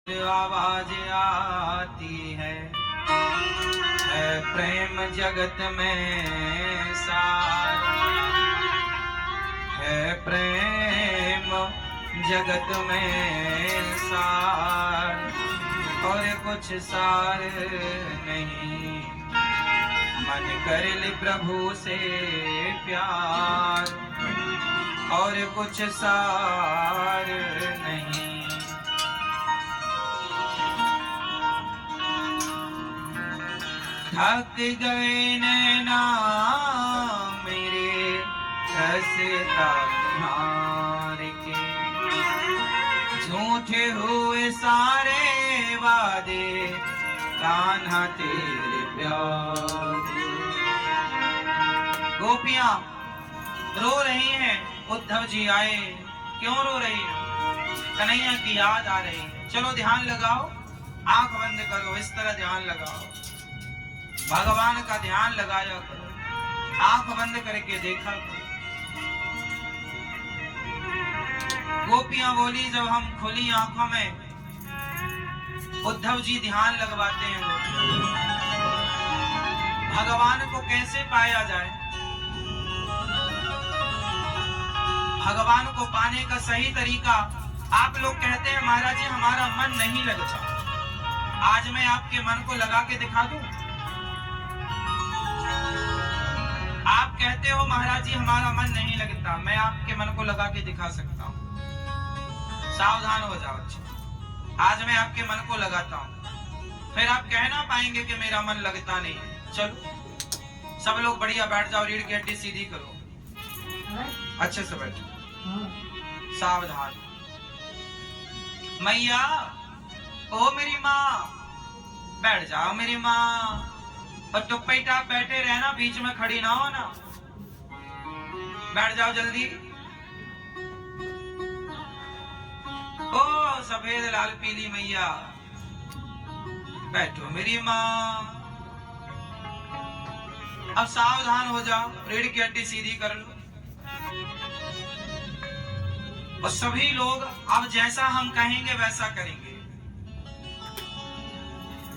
आवाज आती है प्रेम जगत में सार है, प्रेम जगत में सार और कुछ सार नहीं। मन कर ले प्रभु से प्यार और कुछ सार नहीं। थक गए नैना मेरे रसता हार के, झूठे हुए सारे वादे कान्हा तेरे प्यार। गोपियां रो रही हैं, उद्धव जी आए। क्यों रो रही है? कन्हैया की याद आ रही है। चलो ध्यान लगाओ, आंख बंद करो, इस तरह ध्यान लगाओ, भगवान का ध्यान लगाया करो, आंख बंद करके देखा करो। गोपियां बोली, जब हम खुली आंखों में उद्धव जी ध्यान लगवाते हैं। भगवान को कैसे पाया जाए? भगवान को पाने का सही तरीका आप लोग कहते हैं महाराज जी हमारा मन नहीं लगता। आज मैं आपके मन को लगा के दिखा दूं। आप कहते हो महाराज जी हमारा मन नहीं लगता, मैं आपके मन को लगा के दिखा सकता हूँ। सावधान हो जाओ। अच्छा, आज मैं आपके मन को लगाता हूँ, फिर आप कह ना पाएंगे कि मेरा मन लगता नहीं है। चलो सब लोग बढ़िया बैठ जाओ, रीढ़ की हड्डी सीधी करो, अच्छे से बैठो, सावधान। मैया, ओ मेरी माँ, बैठ जाओ मेरी माँ। और चुपचाप बैठे रहना, बीच में खड़ी ना हो ना, बैठ जाओ जल्दी। ओ सफेद लाल पीली मैया, बैठो मेरी माँ। अब सावधान हो जाओ, रीढ़ की हड्डी सीधी कर लो। और सभी लोग अब जैसा हम कहेंगे वैसा करेंगे।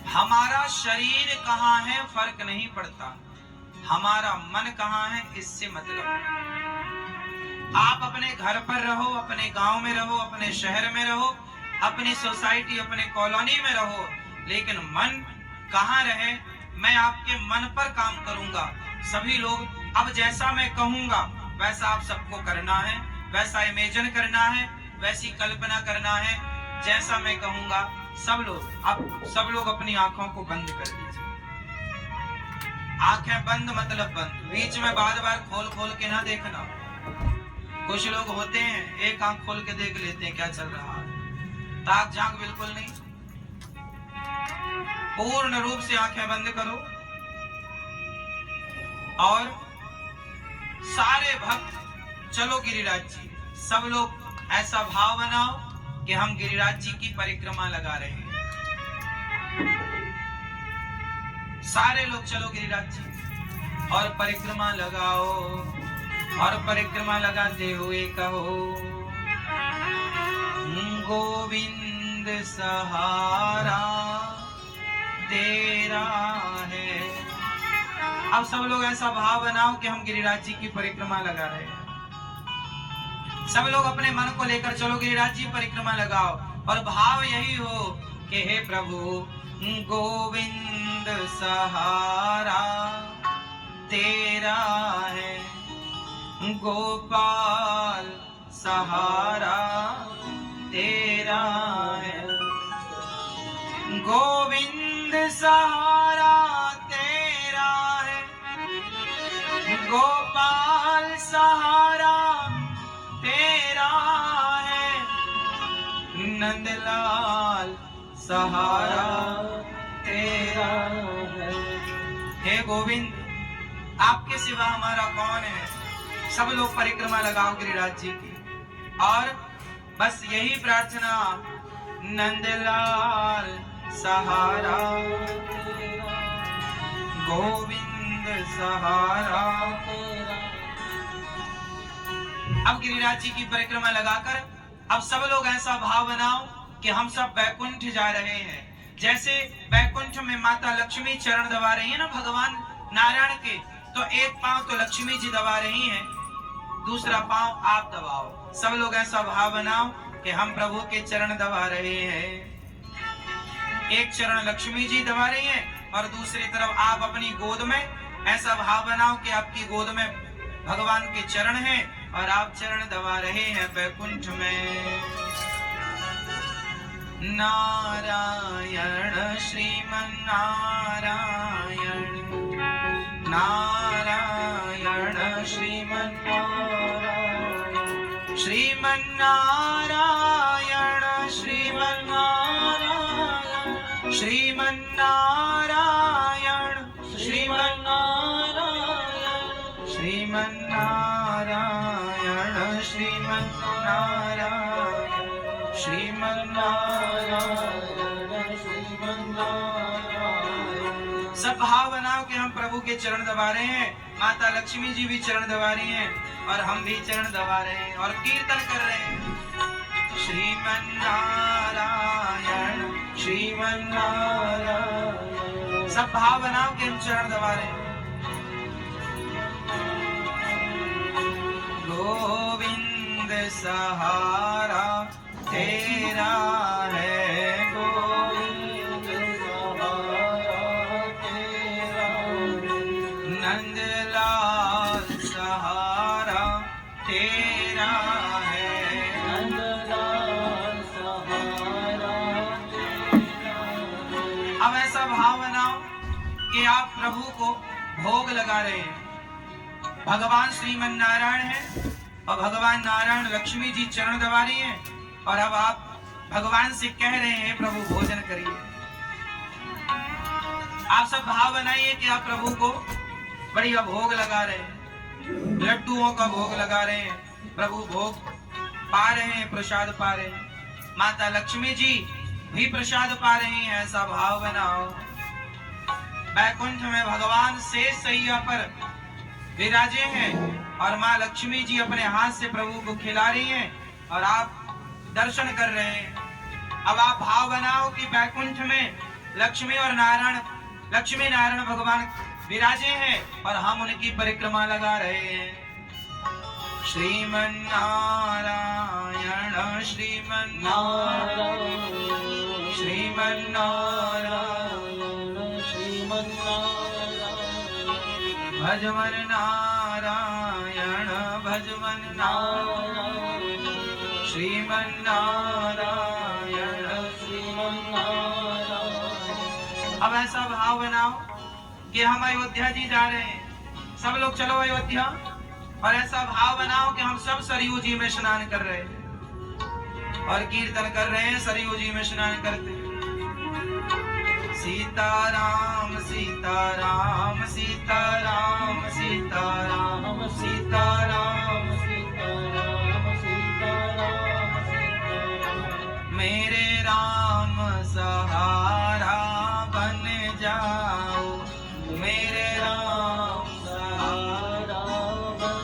हमारा शरीर कहाँ है फर्क नहीं पड़ता, हमारा मन कहाँ है इससे मतलब। आप अपने घर पर रहो, अपने गांव में रहो, अपने शहर में रहो, अपनी सोसाइटी, अपने कॉलोनी में रहो, लेकिन मन कहाँ रहे, मैं आपके मन पर काम करूंगा। सभी लोग अब जैसा मैं कहूंगा वैसा आप सबको करना है, वैसा इमेजिन करना है, वैसी कल्पना करना है जैसा मैं कहूंगा। सब लोग अपनी आंखों को बंद कर दीजिए। आंखें बंद मतलब बंद, बीच में बार बार खोल खोल के ना देखना। कुछ लोग होते हैं एक आंख खोल के देख लेते हैं क्या चल रहा है, ताक झांक बिल्कुल नहीं। पूर्ण रूप से आंखें बंद करो और सारे भक्त चलो गिरिराज जी, सब लोग ऐसा भाव बनाओ कि हम गिरिराज जी की परिक्रमा लगा रहे हैं। सारे लोग चलो गिरिराज जी और परिक्रमा लगाओ, और परिक्रमा लगाते हुए कहो गोविंद सहारा तेरा है। अब सब लोग ऐसा भाव बनाओ कि हम गिरिराज जी की परिक्रमा लगा रहे हैं। सब लोग अपने मन को लेकर चलो गिरिराज जी परिक्रमा लगाओ, और भाव यही हो कि हे प्रभु गोविंद सहारा तेरा है, गोपाल सहारा तेरा है, गोविंद सहारा तेरा है, गोपाल सहारा तेरा है, नंदलाल सहारा तेरा है। हे गोविंद, आपके सिवा हमारा कौन है? सब लोग परिक्रमा लगाओ गिरिराज जी की, और बस यही प्रार्थना, नंदलाल सहारा तेरा, गोविंद सहारा तेरा। अब गिरिराज जी की परिक्रमा लगाकर अब सब लोग ऐसा भाव बनाओ कि हम सब बैकुंठ जा रहे हैं। जैसे बैकुंठ में माता लक्ष्मी चरण दबा रही है ना भगवान नारायण के, तो एक पांव तो लक्ष्मी जी दबा रही हैं, दूसरा पांव आप दबाओ। सब लोग ऐसा भाव बनाओ कि हम प्रभु के चरण दबा रहे हैं। एक चरण लक्ष्मी जी दबा रही हैं और दूसरी तरफ आप अपनी गोद में ऐसा भाव बनाओ कि आपकी गोद में भगवान के चरण हैं और आप चरण दबा रहे हैं बैकुंठ में। नारायण श्रीमन नारायण, नारायण श्रीमन नारायण, श्रीमन नारायण, श्रीमन नारायण, श्रीमन नारायण, श्रीमन नारायण, श्रीमन नारायण, श्रीमन नारायण, श्रीमन नारायण, श्रीमन नारायण। सब भाव बनाओ कि हम प्रभु के चरण दबा रहे हैं, माता लक्ष्मी जी भी चरण दबा रही हैं और हम भी चरण दबा रहे हैं और कीर्तन कर रहे हैं। श्रीमन नारायण, श्रीमन नारायण। सब भाव बनाओ कि हम चरण दबा रहे हैं। गोविंद सहारा तेरा है, गोविंद सहारा तेरा, नंदलाल सहारा तेरा है, नंदलाल सहारा तेरा। अब ऐसा भाव बनाओ कि आप प्रभु को भोग लगा रहे हैं। भगवान श्रीमन नारायण है और भगवान नारायण लक्ष्मी जी चरण दबा रही हैं और अब आप भगवान से कह रहे हैं प्रभु भोजन करिए। आप सब भाव बनाइए कि आप प्रभु को बढ़िया भोग लगा रहे हैं, लड्डुओं का भोग लगा रहे हैं, प्रभु भोग पा रहे हैं, प्रसाद पा रहे हैं, माता लक्ष्मी जी भी प्रसाद पा रही हैं। ऐसा भाव बनाओ। बैकुंठ में भगवान शेष सैया पर विराजे हैं और माँ लक्ष्मी जी अपने हाथ से प्रभु को खिला रही हैं और आप दर्शन कर रहे हैं। अब आप भाव बनाओ कि बैकुंठ में लक्ष्मी और नारायण, लक्ष्मी नारायण भगवान विराजे हैं और हम उनकी परिक्रमा लगा रहे हैं। श्रीमन नारायण, श्रीमन नारायण, श्रीमन नारायण, श्रीमन नारायण, भजमन नारायण, भजमन नारायण, श्रीमन नारायण, श्रीमन नारायण। अब ऐसा भाव बनाओ कि हम अयोध्या जी जा रहे हैं। सब लोग चलो अयोध्या। और ऐसा भाव बनाओ कि हम सब सरयू जी में स्नान कर रहे हैं और कीर्तन कर रहे हैं, सरयू जी में स्नान करते हैं। सीताराम सीताराम सीताराम सीताराम सीताराम सीताराम सीताराम सीताराम, मेरे राम सहारा बन जाओ, मेरे राम सहारा बन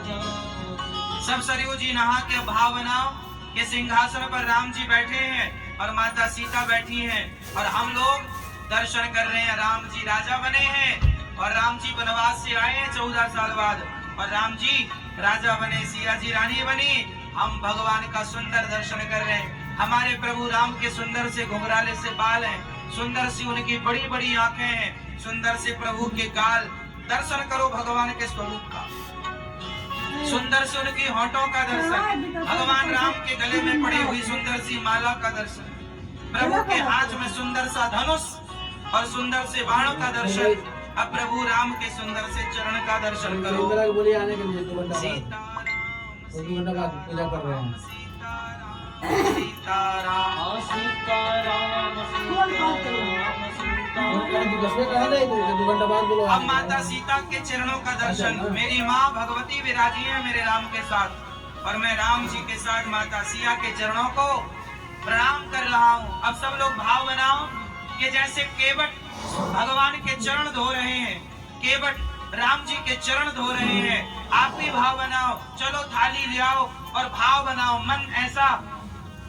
जाओ। सब सरयू जी नहा के भाव बनाओ कि सिंहासन पर राम जी बैठे हैं और माता सीता बैठी हैं और हम लोग दर्शन कर रहे हैं। राम जी राजा बने हैं और राम जी वनवास से आए हैं 14 साल बाद और राम जी राजा बने, सिया जी रानी बनी। हम भगवान का सुंदर दर्शन कर रहे हैं। हमारे प्रभु राम के सुंदर से घुंघराले से बाल हैं, सुंदर सी उनकी बड़ी बड़ी आंखें हैं, सुंदर से प्रभु के गाल। दर्शन करो भगवान के स्वरूप का, सुंदर से उनकी होंठों का दर्शन, भगवान राम के गले में पड़ी हुई सुंदर सी माला का दर्शन, प्रभु के हाथ में सुंदर सा धनुष और सुंदर से बाणों का दर्शन। अब प्रभु राम के सुंदर से चरण का दर्शन करो। सीताराम सीताराम सीताराम सीताराम। अब माता सीता के चरणों का दर्शन। मेरी माँ भगवती विराजी है मेरे राम के साथ और मैं राम जी के साथ माता सिया के चरणों को प्रणाम कर रहा हूँ। अब सब लोग भाव बनाओ कि जैसे केवट भगवान के चरण धो रहे हैं, केवट राम जी के चरण धो रहे हैं। आप भी भाव बनाओ। चलो थाली ले आओ और भाव बनाओ। मन ऐसा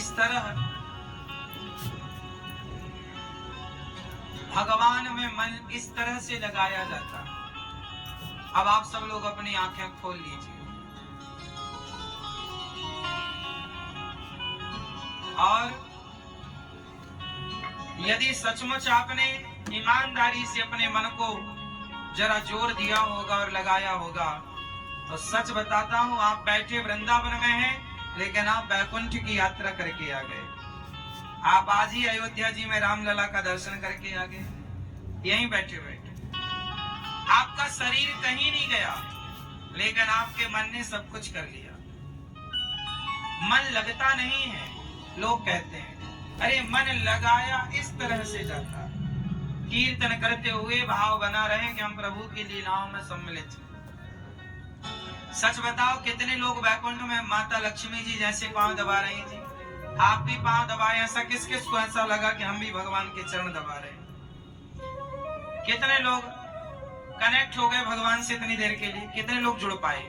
इस तरह भगवान में मन इस तरह से लगाया जाता है। अब आप सब लोग अपनी आंखें खोल लीजिए और यदि सचमुच आपने ईमानदारी से अपने मन को जरा जोर दिया होगा और लगाया होगा तो सच बताता हूं, आप बैठे वृंदावन में हैं लेकिन आप बैकुंठ की यात्रा करके आ गए। आप आज ही अयोध्या जी में रामलला का दर्शन करके आ गए, यहीं बैठे बैठे। आपका शरीर कहीं नहीं गया लेकिन आपके मन ने सब कुछ कर लिया। मन लगता नहीं है, लोग कहते हैं अरे मन लगाया इस तरह से जाता। कीर्तन करते हुए भाव बना रहे कि हम प्रभु की लीलाओं में सम्मिलित हैं। सच बताओ कितने लोग वैकुंठ में माता लक्ष्मी जी जैसे पांव दबा रही थी, आप भी पांव दबाए। ऐसा किस किस को ऐसा लगा कि हम भी भगवान के चरण दबा रहे हैं? कितने लोग कनेक्ट हो गए भगवान से इतनी देर के लिए? कितने लोग जुड़ पाए?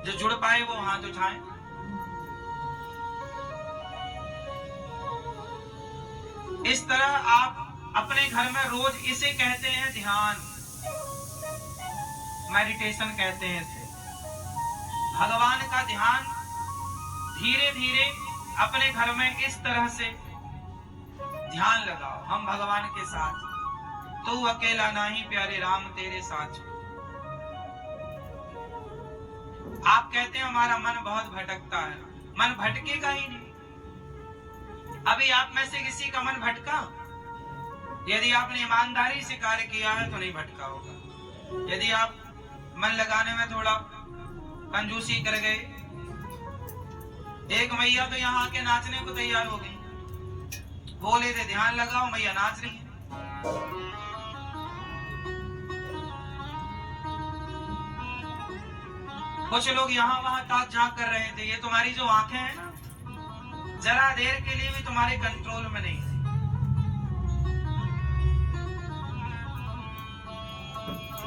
जो जुड़ पाए वो हाथ उठाएं। इस तरह आप अपने घर में रोज इसे कहते हैं ध्यान, मेडिटेशन कहते हैं इसे। भगवान का ध्यान धीरे धीरे अपने घर में इस तरह से ध्यान लगाओ। हम भगवान के साथ, तू अकेला नहीं प्यारे राम तेरे साथ। आप कहते हैं हमारा मन बहुत भटकता है, मन भटकेगा ही नहीं। अभी आप में से किसी का मन भटका? यदि आपने ईमानदारी से कार्य किया है तो नहीं भटका होगा। यदि आप मन लगाने में थोड़ा कंजूसी कर गए, एक मैया तो यहाँ आके नाचने को तैयार हो गई, बोले थे ध्यान लगाओ, मैया नाच रही है। कुछ लोग यहाँ वहां ताक झांक कर रहे थे। ये तुम्हारी जो आंखें हैं ना, जरा देर के लिए भी तुम्हारे कंट्रोल में नहीं।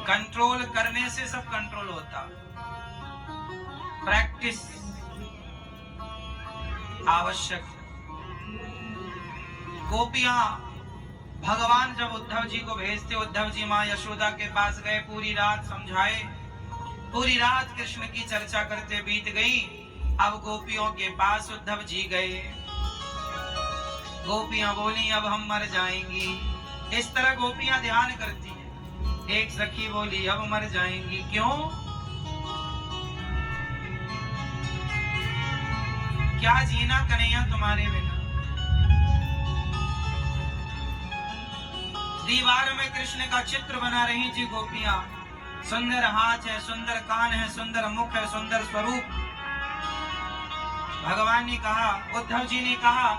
कंट्रोल करने से सब कंट्रोल होता। प्रैक्टिस आवश्यक। गोपियां भगवान जब उद्धव जी को भेजते, उद्धव जी मां यशोदा के पास गए, पूरी रात समझाए, पूरी रात कृष्ण की चर्चा करते बीत गई। अब गोपियों के पास उद्धव जी गए, गोपियां बोली अब हम मर जाएंगी। इस तरह गोपियां ध्यान करती हैं। एक सखी बोली अब मर जाएंगी, क्यों? क्या जीना कन्हैया तुम्हारे बिना? दीवार में कृष्ण का चित्र बना रही थी गोपियां। सुंदर हाथ है, सुंदर कान है, सुंदर मुख है, सुंदर स्वरूप। भगवान ने कहा, उद्धव जी ने कहा,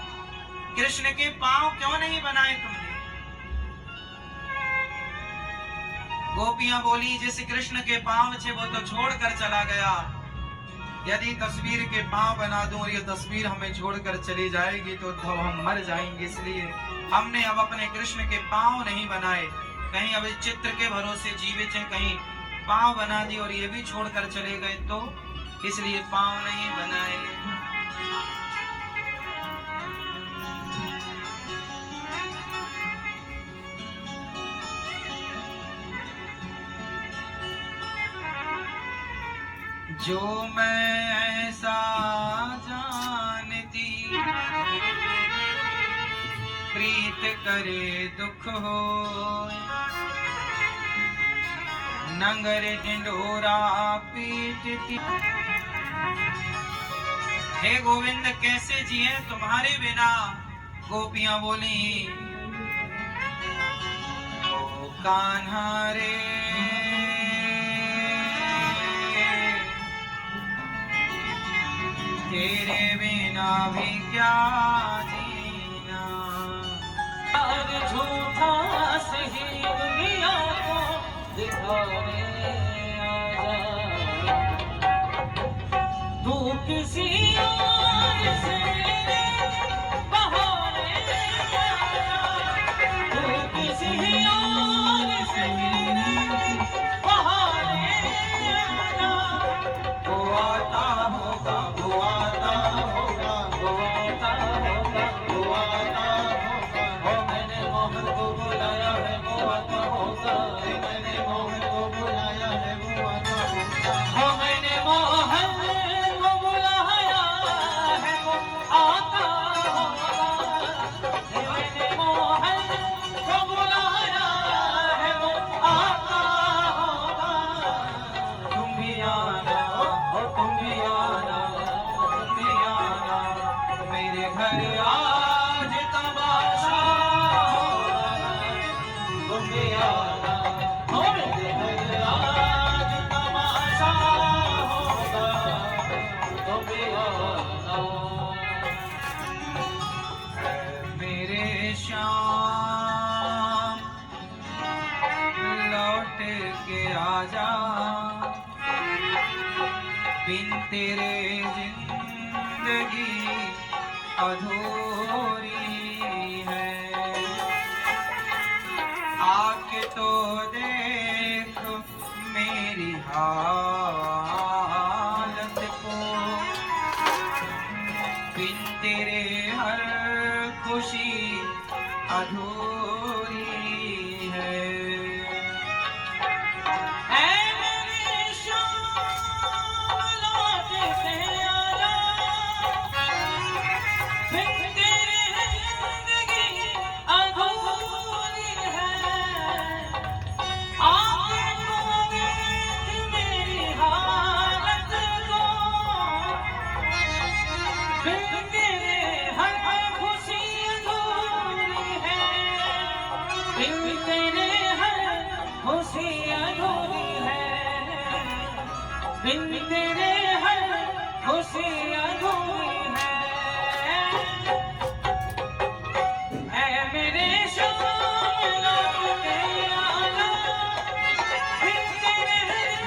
कृष्ण के पांव क्यों नहीं बनाए तुमने? गोपियां बोली जिस कृष्ण के पांव थे वो तो छोड़कर चला गया। यदि तस्वीर के पांव बना दूं और ये तस्वीर हमें छोड़कर चली जाएगी तो उद्धव हम मर जाएंगे। इसलिए हमने अब अपने कृष्ण के पांव नहीं बनाए। कहीं अब इस चित्र के भरोसे जीवित हैं, कहीं पांव बना दिए और ये भी छोड़कर चले गए तो इसलिए पांव नहीं बनाए। जो मैं ऐसा जानती, प्रीत करे दुख हो, नंगर ढिंढोरा पीटती। हे गोविंद कैसे जिए तुम्हारे बिना? गोपियां बोली ओ कान्हा रे, तेरे बिना भी क्या जीना। और झूठा सही दुनिया को दिखाने आजा, तू किसी और से बहाने आया, तू किसी और से बहाने आया। वो आता होगा, वो आता होगा, वो आता के आजा, बिन तेरे जिंदगी अधूरी है। आके तो देख मेरी हालत को, बिन तेरे हर खुशी अधूरी है। ऐ मेरे श्याम लौट के आजा, बिन तेरे जिंदगी अधूरी है। आके तो देख मेरी हालत को, बिन तेरे हर खुशी अधूरी है। बिन तेरे हर खुशी अधूरी है। बिन तेरे हर खुशी अधूरी है। ऐ मेरे श्याम लौट के आजा, बिन तेरे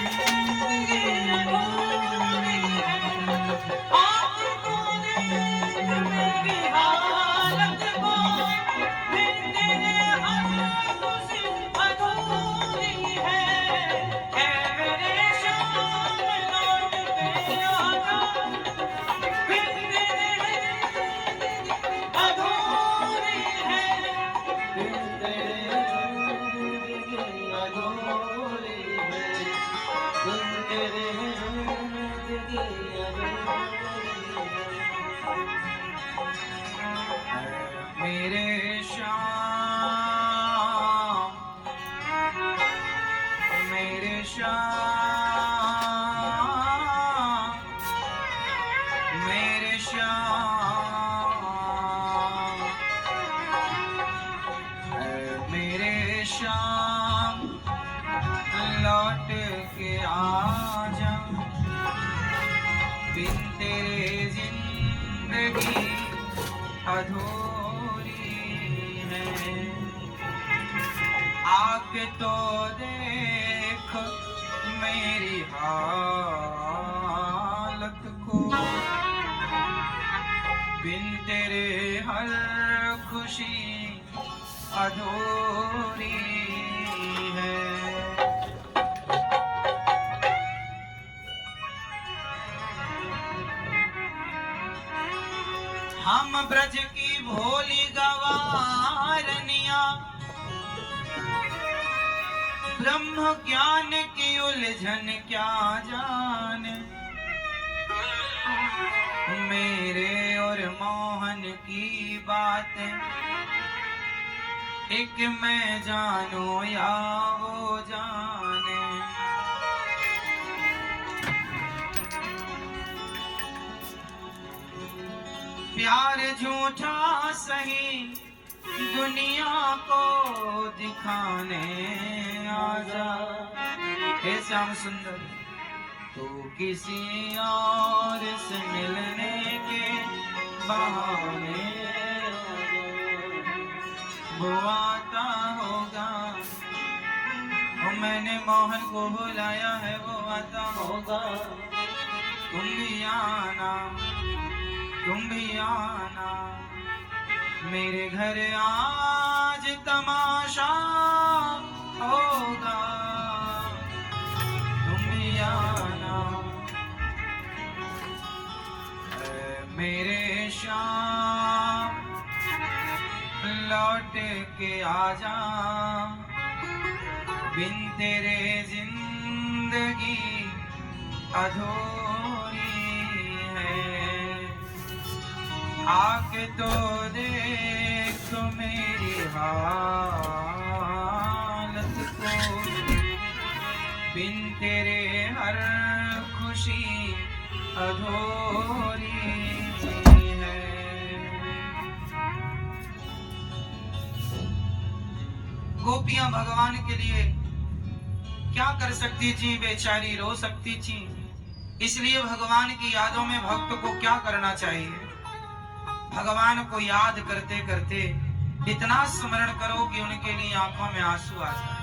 जिंदगी अधूरी है। आके तो देख मेरी हालत को, बिन तेरे हर खुशी अधूरी है। ऐ मेरे श्याम लौट के आजा, बिन तेरे जिंदगी अधूरी है। बिन तेरे जिंदगी अधूरी है। बिन तेरे जिंदगी मेरे श्याम, मेरे श्याम, मेरे श्याम, मेरे श्याम लौट के आजा, बिन तेरे जिंदगी अधूरी है। आके तो देख मेरी हालत को, बिन तेरे हर खुशी अधूरी है। हम ब्रज की भोली गवारनिया, ब्रह्म ज्ञान की उलझन क्या जाने। मेरे और मोहन की बातें एक मैं जानू या वो जाने। प्यार झूठा सही दुनिया को दिखाने आजा। हे श्याम सुंदर, तू किसी और से मिलने के बहाने वो आता होगा। वो मैंने मोहन को बुलाया है, वो आता होगा। तुम भी आना, तुम भी आना, मेरे घर आज तमाशा होगा। तुम भी आना, मेरे श्याम लौट के आजा, बिन तेरे जिंदगी अधूरी है। आके तो देख मेरी हालत को, बिन तेरे हर खुशी अधूरी है। गोपियां भगवान के लिए क्या कर सकती थी, बेचारी रो सकती थी। इसलिए भगवान की यादों में भक्त को क्या करना चाहिए, भगवान को याद करते करते इतना स्मरण करो कि उनके लिए आंखों में आंसू आ जाए।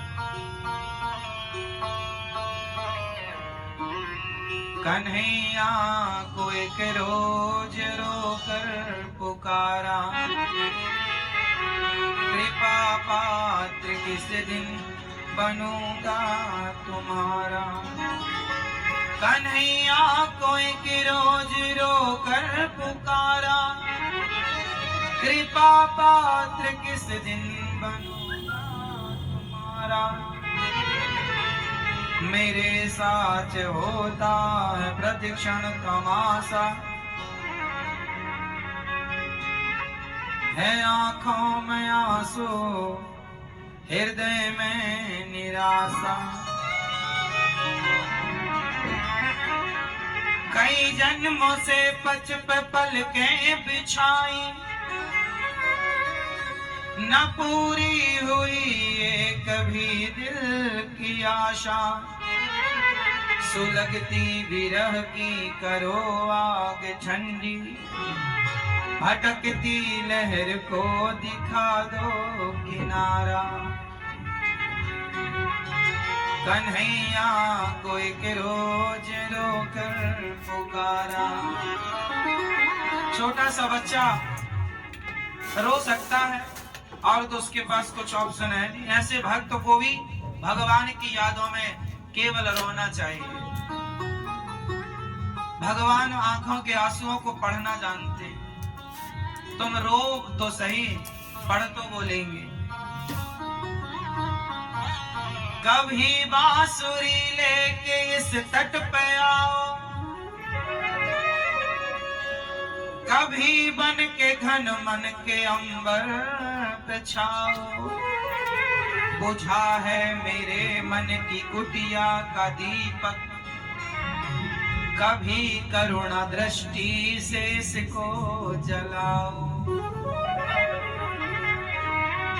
कन्हैया को एक रोज रोकर पुकारा, कृपा पात्र किस दिन बनूंगा तुम्हारा। कन्हैया को एक रोज रोकर पुकारा, कृपा पात्र किस दिन बनूंगा तुम्हारा। मेरे साथ होता है प्रतिक्षण तमाशा, है आंखों में आंसू हृदय में निराशा। कई जन्मों से पच पे पलकें बिछाई, न पूरी हुई ये कभी दिल की आशा। सुलगती विरह की करो आग ठंडी, भटकती लहर को दिखा दो किनारा। कन्हैया को एक रोज रोकर पुकारा। छोटा सा बच्चा रो सकता है और तो उसके पास कुछ ऑप्शन है नहीं। ऐसे भक्त को भी भगवान की यादों में केवल रोना चाहिए। भगवान आंखों के आंसुओं को पढ़ना जानते हैं। तुम रो तो सही, पढ़ तो बोलेंगे। कभी बांसुरी लेके इस तट पे आओ, कभी बन के घन मन के अंबर पे छाओ। बुझा है मेरे मन की कुटिया का दीपक, कभी करुणा दृष्टि से इसको जलाओ।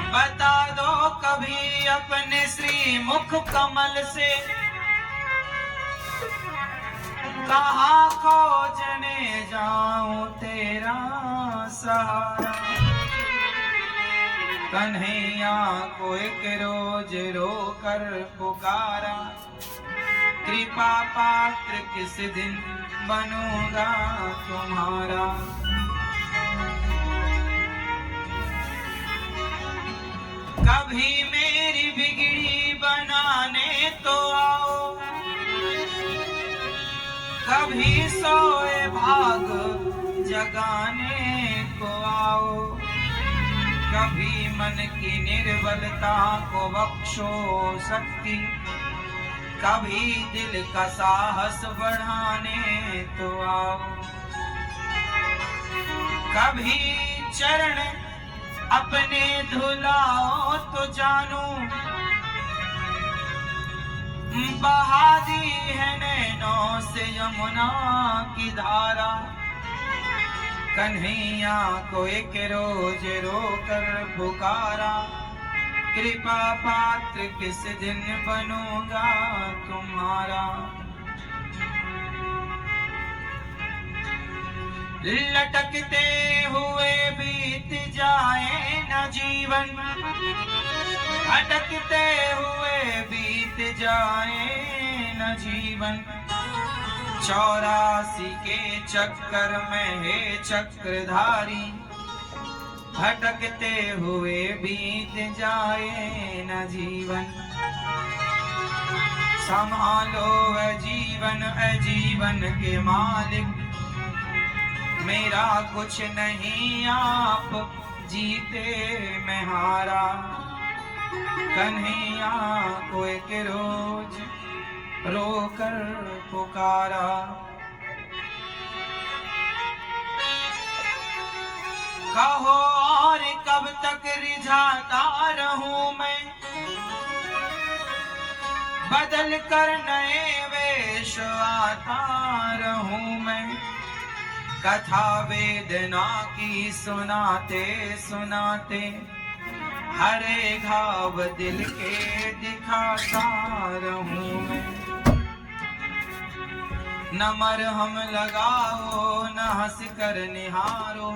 बता दो कभी अपने श्री मुख कमल से, कहाँ खोजने जाऊं तेरा सहारा। कन्हैया को एक रोज रोकर पुकारा, कृपा पात्र किस दिन बनूंगा तुम्हारा। कभी मेरी बिगड़ी बनाने तो आओ, कभी सोए भाग जगाने को आओ। कभी मन की निर्बलता को बख्शो शक्ति, कभी दिल का साहस बढ़ाने तो आओ। कभी चरण अपने धुलाओ तो जानू, बहा दी है नैनों से यमुना की धारा। कन्हैया को एक रोज रोकर पुकारा, कृपा पात्र किस दिन बनूंगा तुम्हारा। लटकते हुए बीत जाए न जीवन, अटकते हुए बीत जाए न जीवन। 84 के चक्कर में है चक्रधारी, भटकते हुए बीत जाए न जीवन। संभालो अजीवन अजीवन के मालिक, मेरा कुछ नहीं आप जीते मैं हारा। कन्हैया को एक रोज रोकर पुकारा। कहो और कब तक रिझाता रहूं मैं, बदल कर नए वेश आता रहूं मैं। कथा वेदना की सुनाते सुनाते, हरे घाव दिल के दिखाता रहूं मैं। न मरहम लगाओ न हंस कर निहारो,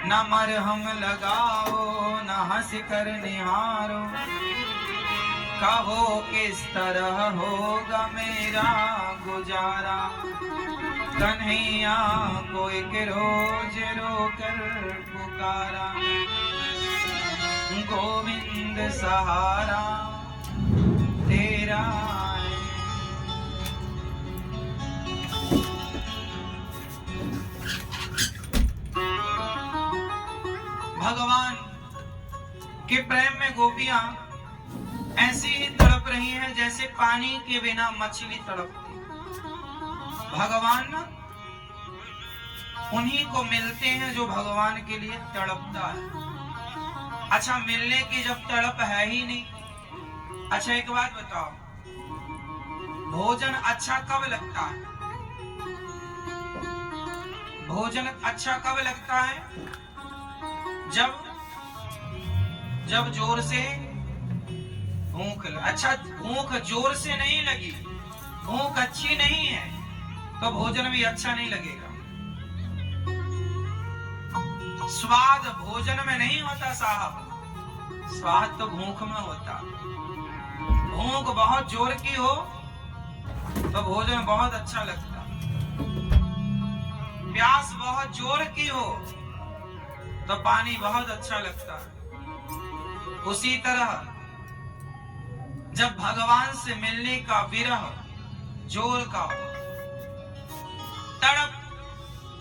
न मरहम लगाओ न हंस कर निहारो। कहो किस तरह होगा मेरा गुजारा, कन्हैया को एक रोज रोकर पुकारा, गोविंद सहारा तेरा है। भगवान के प्रेम में गोपियां ऐसी ही तड़प रही हैं जैसे पानी के बिना मछली तड़पती। भगवान ना उन्हीं को मिलते हैं जो भगवान के लिए तड़पता है। अच्छा, मिलने की जब तड़प है ही नहीं, अच्छा एक बात बताओ, भोजन अच्छा कब लगता है? भोजन अच्छा कब लगता है? जब जोर से भूख अच्छा, भूख जोर से नहीं लगी, भूख अच्छी नहीं है तो भोजन भी अच्छा नहीं लगेगा। स्वाद भोजन में नहीं होता साहब, स्वाद तो भूख में होता। भूख बहुत जोर की हो तो भोजन बहुत अच्छा लगता, प्यास बहुत जोर की हो तो पानी बहुत अच्छा लगता है। उसी तरह जब भगवान से मिलने का विरह जोर का हो, तड़प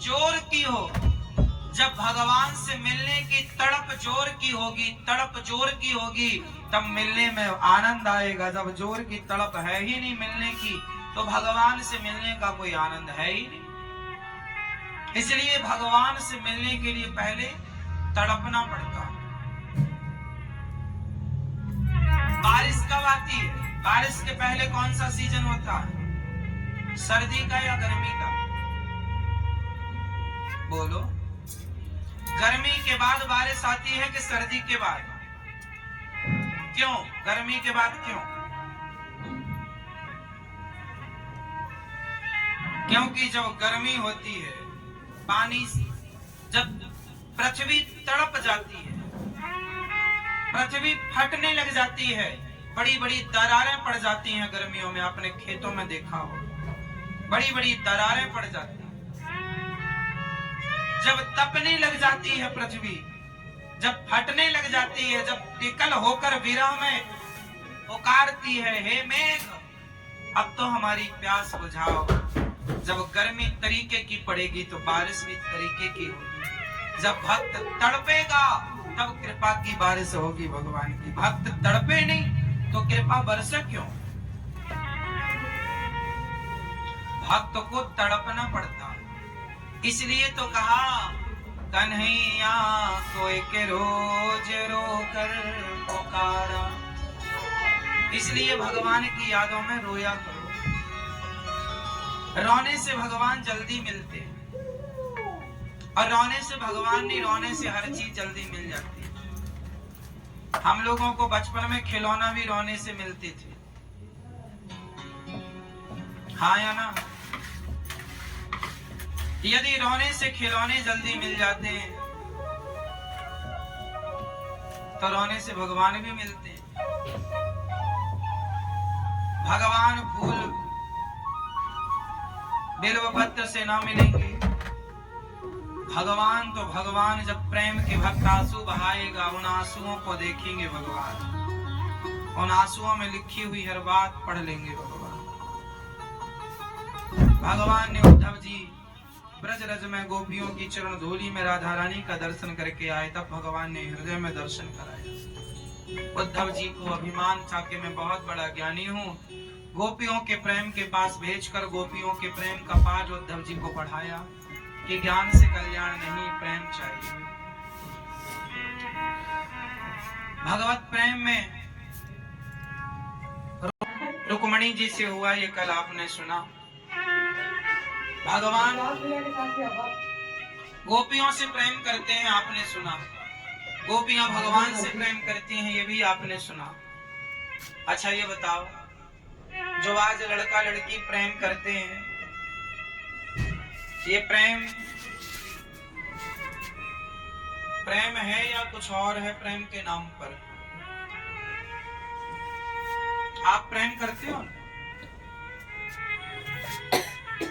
जोर की हो, जब भगवान से मिलने की तड़प जोर की होगी, तड़प जोर की होगी, तब मिलने में आनंद आएगा। जब जोर की तड़प है ही नहीं मिलने की तो भगवान से मिलने का कोई आनंद है ही नहीं। इसलिए भगवान से मिलने के लिए पहले तड़पना पड़ता। बारिश कब आती है? बारिश के पहले कौन सा सीजन होता है? सर्दी का या गर्मी का? बोलो। गर्मी के बाद बारिश आती है कि सर्दी के बाद? क्यों गर्मी के बाद? क्यों? क्योंकि जब गर्मी होती है, पानी, जब पृथ्वी तड़प जाती है, पृथ्वी फटने लग जाती है, बड़ी बड़ी दरारें पड़ जाती हैं गर्मियों में। आपने खेतों में देखा हो, बड़ी बड़ी दरारें पड़ जाती हैं। जब तपने लग जाती है पृथ्वी, जब फटने लग जाती है, जब विकल होकर विरह में पुकारती है, हे मेघ अब तो हमारी प्यास बुझाओ। जब गर्मी तरीके की पड़ेगी तो बारिश भी तरीके की होगी। जब भक्त तड़पेगा तब कृपा की बारिश होगी भगवान की। भक्त तड़पे नहीं तो कृपा बरसे क्यों? भक्त को तड़पना पड़ता, इसलिए तो कहा कन्हैया को एक रोज रोकर पुकारा। इसलिए भगवान की यादों में रोया करो। रोने से भगवान जल्दी मिलते हैं, और रोने से भगवान नहीं, रोने से हर चीज जल्दी मिल जाती है। हम लोगों को बचपन में खिलौना भी रोने से मिलते थे, हाँ या ना? यदि रोने से खिलौने जल्दी मिल जाते हैं तो रोने से भगवान भी मिलते हैं। भगवान फूल बिल्वपत्र से ना मिलेंगे। भगवान तो भगवान जब प्रेम के भक्त आंसू बहाएगा, उन आंसुओं को देखेंगे भगवान, उन आंसुओं में लिखी हुई हर बात पढ़ लेंगे भगवान। भगवान ने उद्धव जी ब्रज रज में गोपियों की चरण धूलि में राधा रानी का दर्शन करके आए, तब भगवान ने हृदय में दर्शन कराया। उद्धव जी को अभिमान था कि मैं बहुत बड़ा ज्ञानी हूँ। गोपियों के प्रेम के पास भेजकर गोपियों के प्रेम का पाठ उद्धव जी को पढ़ाया कि ज्ञान से कल्याण नहीं, प्रेम चाहिए। भगवत प्रेम में रुक्मणी जी से हुआ ये कल आपने सुना। भगवान गोपियों से प्रेम करते हैं, आपने सुना। गोपियां भगवान से प्रेम करती हैं, ये भी आपने सुना। अच्छा ये बताओ, जो आज लड़का लड़की प्रेम करते हैं, ये प्रेम है या कुछ और है? प्रेम के नाम पर आप प्रेम करते हो?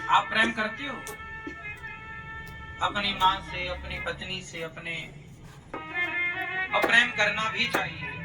आप प्रेम करते हो अपनी माँ से, अपनी पत्नी से, अपने, और प्रेम करना भी चाहिए।